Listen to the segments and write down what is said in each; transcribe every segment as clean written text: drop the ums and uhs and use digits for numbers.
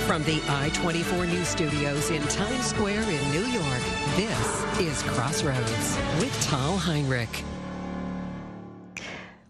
From the I-24 News Studios in Times Square in New York, this is Crossroads with Tal Heinrich.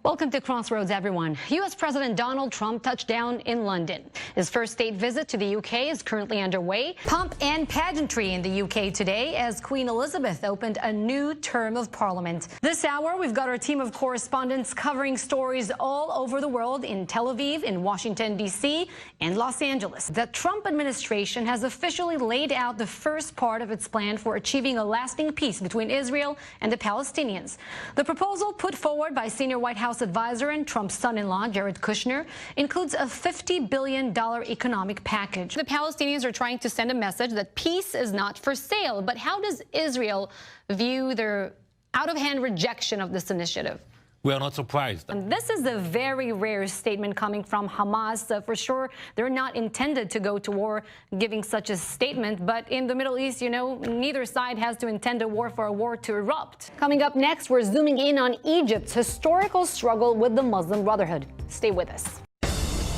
Welcome to Crossroads, everyone. U.S. President Donald Trump touched down in London. His first state visit to the U.K. is currently underway. Pomp and pageantry in the U.K. today as Queen Elizabeth opened a new term of parliament. This hour, we've got our team of correspondents covering stories all over the world in Tel Aviv, in Washington, D.C., and Los Angeles. The Trump administration has officially laid out the first part of its plan for achieving a lasting peace between Israel and the Palestinians. The proposal put forward by senior White House advisor and Trump's son-in-law, Jared Kushner, includes a $50 billion economic package. The Palestinians are trying to send a message that peace is not for sale. But how does Israel view their out-of-hand rejection of this initiative? We are not surprised. And this is a very rare statement coming from Hamas. For sure, they're not intended to go to war giving such a statement. But in the Middle East, you know, neither side has to intend a war for a war to erupt. Coming up next, we're zooming in on Egypt's historical struggle with the Muslim Brotherhood. Stay with us.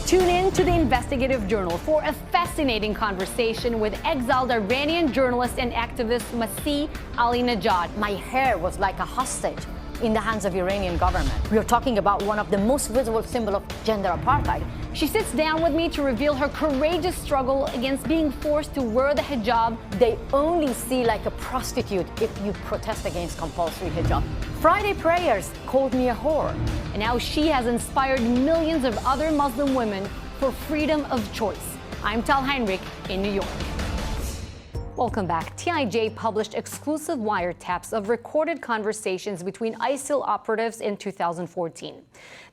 Tune in to the Investigative Journal for a fascinating conversation with exiled Iranian journalist and activist Masih Ali-Najad. My hair was like a hostage in the hands of Iranian government. We are talking about one of the most visible symbols of gender apartheid. She sits down with me to reveal her courageous struggle against being forced to wear the hijab. They only see like a prostitute if you protest against compulsory hijab. Friday prayers called me a whore. And now she has inspired millions of other Muslim women for freedom of choice. I'm Tal Heinrich in New York. Welcome back. TIJ published exclusive wiretaps of recorded conversations between ISIL operatives in 2014.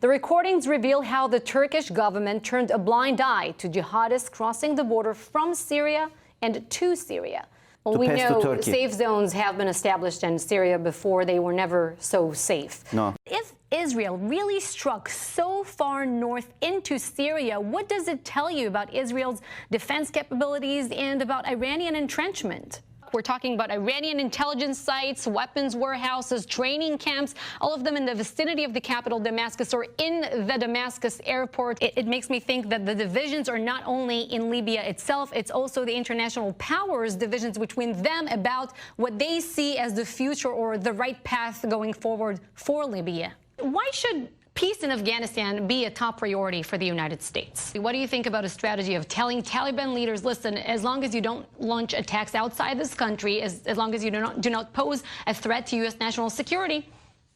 The recordings reveal how the Turkish government turned a blind eye to jihadists crossing the border from Syria and to Syria. Well, we know safe zones have been established in Syria before. They were never so safe. No. If Israel really struck so far north into Syria, what does it tell you about Israel's defense capabilities and about Iranian entrenchment? We're talking about Iranian intelligence sites, weapons warehouses, training camps, all of them in the vicinity of the capital, Damascus, or in the Damascus airport. It makes me think that the divisions are not only in Libya itself, it's also the international powers divisions between them about what they see as the future or the right path going forward for Libya. Why should peace in Afghanistan be a top priority for the United States? What do you think about a strategy of telling Taliban leaders, listen, as long as you don't launch attacks outside this country, as long as you do not pose a threat to U.S. national security,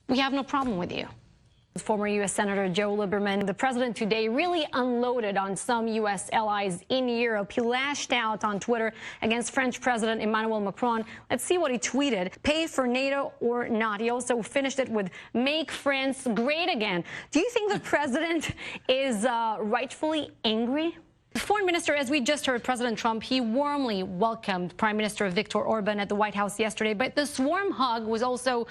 we have no problem with you? Former U.S. Senator Joe Lieberman, the president today really unloaded on some U.S. allies in Europe. He lashed out on Twitter against French President Emmanuel Macron. Let's see what he tweeted. Pay for NATO or not. He also finished it with make France great again. Do you think the president is rightfully angry? The foreign minister, as we just heard, President Trump, he warmly welcomed Prime Minister Viktor Orban at the White House yesterday. But this warm hug was also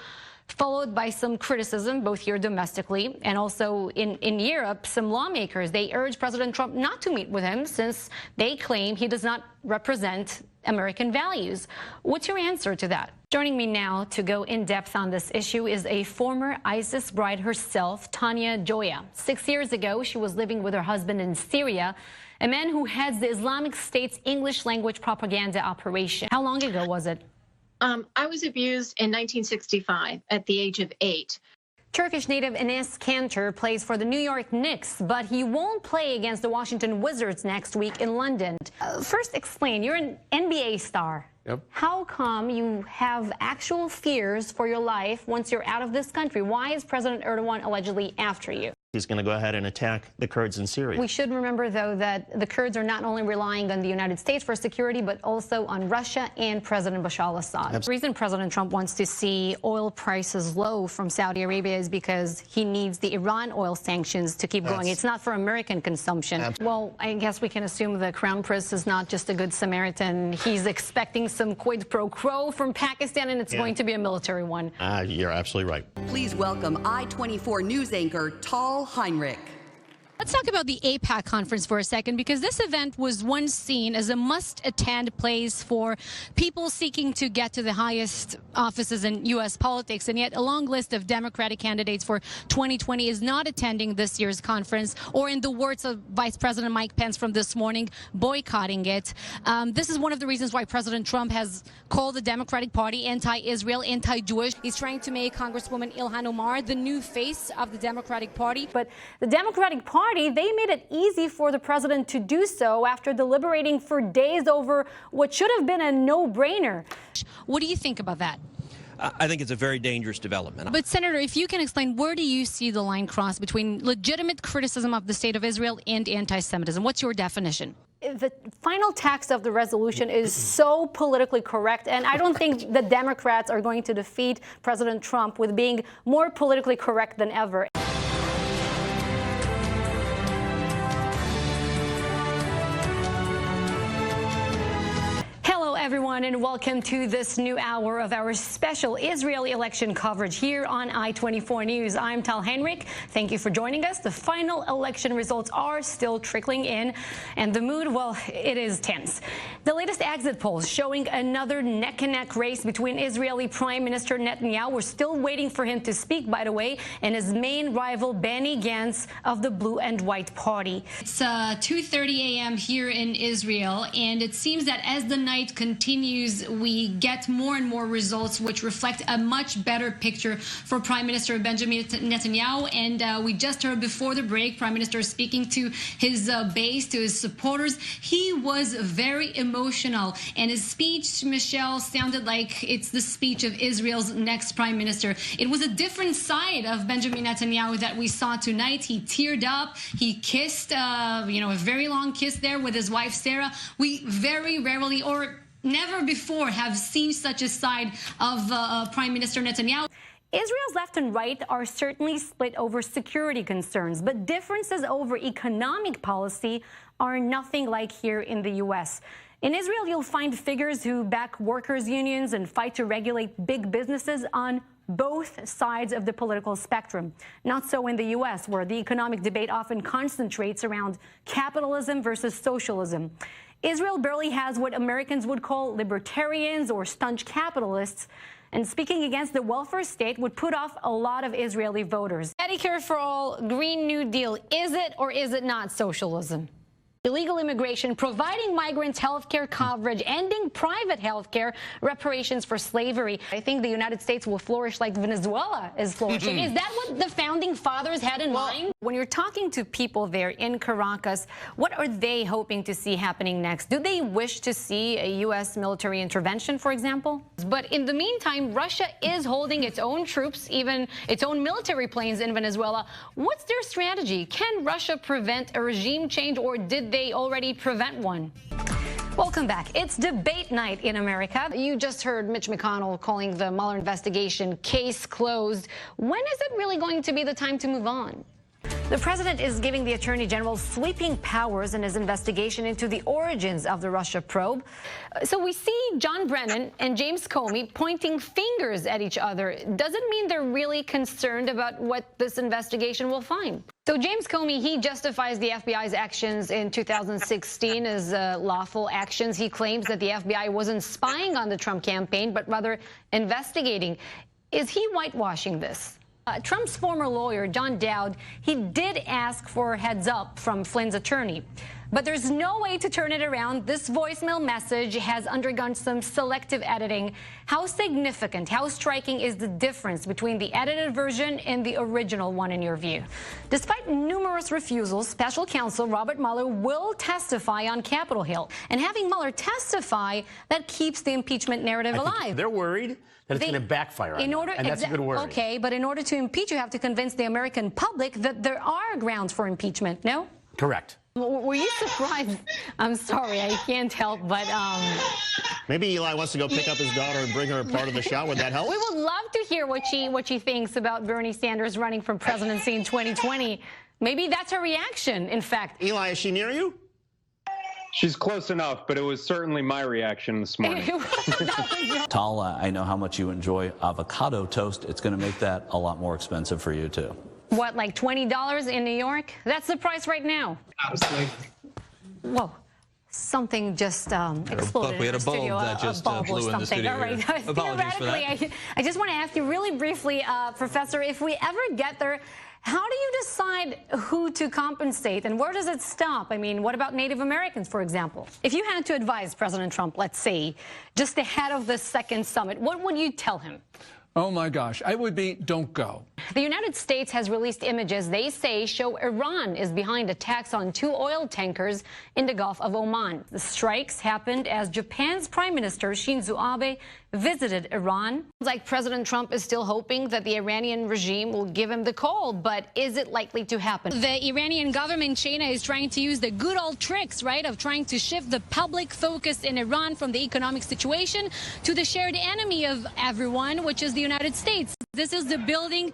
followed by some criticism, both here domestically and also in Europe. Some lawmakers, they urged President Trump not to meet with him since they claim he does not represent American values. What's your answer to that? Joining me now to go in depth on this issue is a former ISIS bride herself, Tanya Joya. 6 years ago, she was living with her husband in Syria, a man who heads the Islamic State's English language propaganda operation. How long ago was it? I was abused in 1965 at the age of 8. Turkish native Enes Kanter plays for the New York Knicks, but he won't play against the Washington Wizards next week in London. First, explain. You're an NBA star. Yep. How come you have actual fears for your life once you're out of this country? Why is President Erdogan allegedly after you? He's going to go ahead and attack the Kurds in Syria. We should remember, though, that the Kurds are not only relying on the United States for security, but also on Russia and President Bashar al-Assad. The reason President Trump wants to see oil prices low from Saudi Arabia is because he needs the Iran oil sanctions to keep going. It's not for American consumption. Well, I guess we can assume the Crown Prince is not just a good Samaritan. He's expecting some quid pro quo from Pakistan, and it's going to be a military one. You're absolutely right. Please welcome I-24 News anchor Tal Heinrich. Let's talk about the APAC conference for a second, because this event was once seen as a must-attend place for people seeking to get to the highest offices in U.S. politics, and yet a long list of Democratic candidates for 2020 is not attending this year's conference, or in the words of Vice President Mike Pence from this morning, boycotting it. This is one of the reasons why President Trump has called the Democratic Party anti-Israel, anti-Jewish. He's trying to make Congresswoman Ilhan Omar the new face of the Democratic Party. But the Democratic Party, they made it easy for the president to do so after deliberating for days over what should have been a no-brainer. What do you think about that? I think it's a very dangerous development. But, Senator, if you can explain, where do you see the line cross between legitimate criticism of the state of Israel and anti-Semitism? What's your definition? The final text of the resolution is so politically correct, and I don't think the Democrats are going to defeat President Trump with being more politically correct than ever. Everyone, and welcome to this new hour of our special Israel election coverage here on I-24 News. I'm Tal Heinrich. Thank you for joining us. The final election results are still trickling in, and the mood, well, it is tense. The latest exit polls showing another neck-and-neck race between Israeli Prime Minister Netanyahu. We're still waiting for him to speak, by the way, and his main rival, Benny Gantz of the Blue and White Party. It's 2:30 a.m. here in Israel, and it seems that as the night continues, we get more and more results which reflect a much better picture for Prime Minister Benjamin Netanyahu. And we just heard before the break, Prime Minister speaking to his base, to his supporters. He was very emotional, and his speech, Michelle, sounded like it's the speech of Israel's next Prime Minister. It was a different side of Benjamin Netanyahu that we saw tonight. He teared up. He kissed, a very long kiss there with his wife, Sarah. We very rarely, or never before, have seen such a side of Prime Minister Netanyahu. Israel's left and right are certainly split over security concerns, but differences over economic policy are nothing like here in the U.S. In Israel, you'll find figures who back workers' unions and fight to regulate big businesses on both sides of the political spectrum. Not so in the U.S., where the economic debate often concentrates around capitalism versus socialism. Israel barely has what Americans would call libertarians or staunch capitalists, and speaking against the welfare state would put off a lot of Israeli voters. Medicare for all, Green New Deal, is it or is it not socialism? Illegal immigration, providing migrants health care coverage, ending private health care, reparations for slavery. I think the United States will flourish like Venezuela is flourishing. Is that what the founding fathers had in mind? When you're talking to people there in Caracas, what are they hoping to see happening next? Do they wish to see a U.S. military intervention, for example? But in the meantime, Russia is holding its own troops, even its own military planes in Venezuela. What's their strategy? Can Russia prevent a regime change, or did they already prevent one? Welcome back. It's debate night in America. You just heard Mitch McConnell calling the Mueller investigation case closed. When is it really going to be the time to move on? The president is giving the attorney general sweeping powers in his investigation into the origins of the Russia probe. So we see John Brennan and James Comey pointing fingers at each other. Does it mean they're really concerned about what this investigation will find? So James Comey, he justifies the FBI's actions in 2016 as lawful actions. He claims that the FBI wasn't spying on the Trump campaign, but rather investigating. Is he whitewashing this? Trump's former lawyer, John Dowd, he did ask for a heads up from Flynn's attorney. But there's no way to turn it around. This voicemail message has undergone some selective editing. How significant, how striking is the difference between the edited version and the original one in your view? Despite numerous refusals, special counsel Robert Mueller will testify on Capitol Hill. And having Mueller testify, that keeps the impeachment narrative alive. They're worried that it's going to backfire on them, and that's a good worry. Okay, but in order to impeach, you have to convince the American public that there are grounds for impeachment, no? Correct. Were you surprised? I'm sorry, I can't help but... Maybe Eli wants to go pick up his daughter and bring her a part of the shot. Would that help? We would love to hear what she thinks about Bernie Sanders running for presidency in 2020. Maybe that's her reaction, in fact. Eli, is she near you? She's close enough, but it was certainly my reaction this morning. Tal, I know how much you enjoy avocado toast. It's going to make that a lot more expensive for you, too. what, like $20 in New York? That's the price right now. Absolutely. Whoa. Something just exploded we in had the a bulb studio. that just bulb blew or in the studio. All right. Apologies for that. I just want to ask you really briefly, Professor, if we ever get there, how do you decide who to compensate and where does it stop? I mean, what about Native Americans, for example? If you had to advise President Trump, let's say, just ahead of the second summit, what would you tell him? Oh, my gosh. I would be, don't go. The United States has released images they say show Iran is behind attacks on 2 oil tankers in the Gulf of Oman. The strikes happened as Japan's Prime Minister Shinzo Abe visited Iran. Like President Trump is still hoping that the Iranian regime will give him the call, but is it likely to happen? The Iranian government, China, is trying to use the good old tricks, right, of trying to shift the public focus in Iran from the economic situation to the shared enemy of everyone, which is the United States. This is the building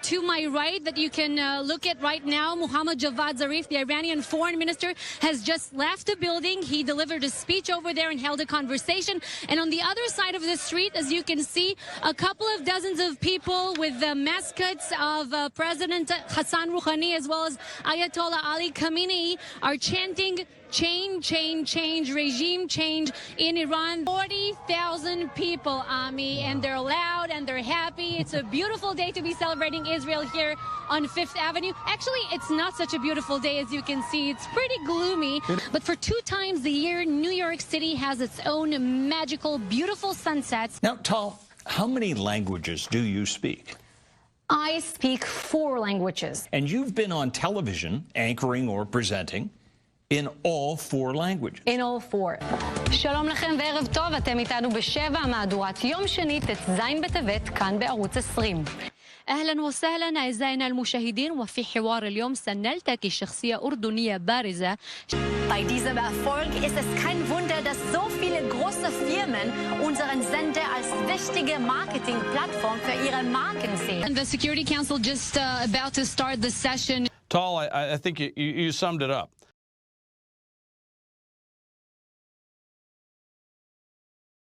to my right that you can look at right now. Mohammad Javad Zarif, the Iranian foreign minister, has just left the building. He delivered a speech over there and held a conversation. And on the other side of the street, as you can see, a couple of dozens of people with the mascots of President Hassan Rouhani as well as Ayatollah Ali Khamenei are chanting change, change, change, regime change in Iran. 40,000 people, Ami, and they're loud and they're happy. It's a beautiful day to be celebrating Israel here on 5th Avenue. Actually, it's not such a beautiful day as you can see. It's pretty gloomy. But for 2 times a year, New York City has its own magical, beautiful sunsets. Now, Tal, how many languages do you speak? I speak 4 languages. And you've been on television, anchoring or presenting, in all 4 languages. In all 4. שלום לכם וערב טוב, אתם איתנו ב7 מהדורת יום שני, ט"ז בטבת, כאן בערוץ 20. أهلا وسهلا أعزائنا المشاهدين وفي حوار اليوم سنلتقي شخصية أردنية بارزة. Bei diesem Erfolg ist es kein Wunder, dass so viele große Firmen unseren Sender als wichtige Marketingplattform für ihre Marken sehen. And the Security Council just about to start the session. Tal, I think you summed it up.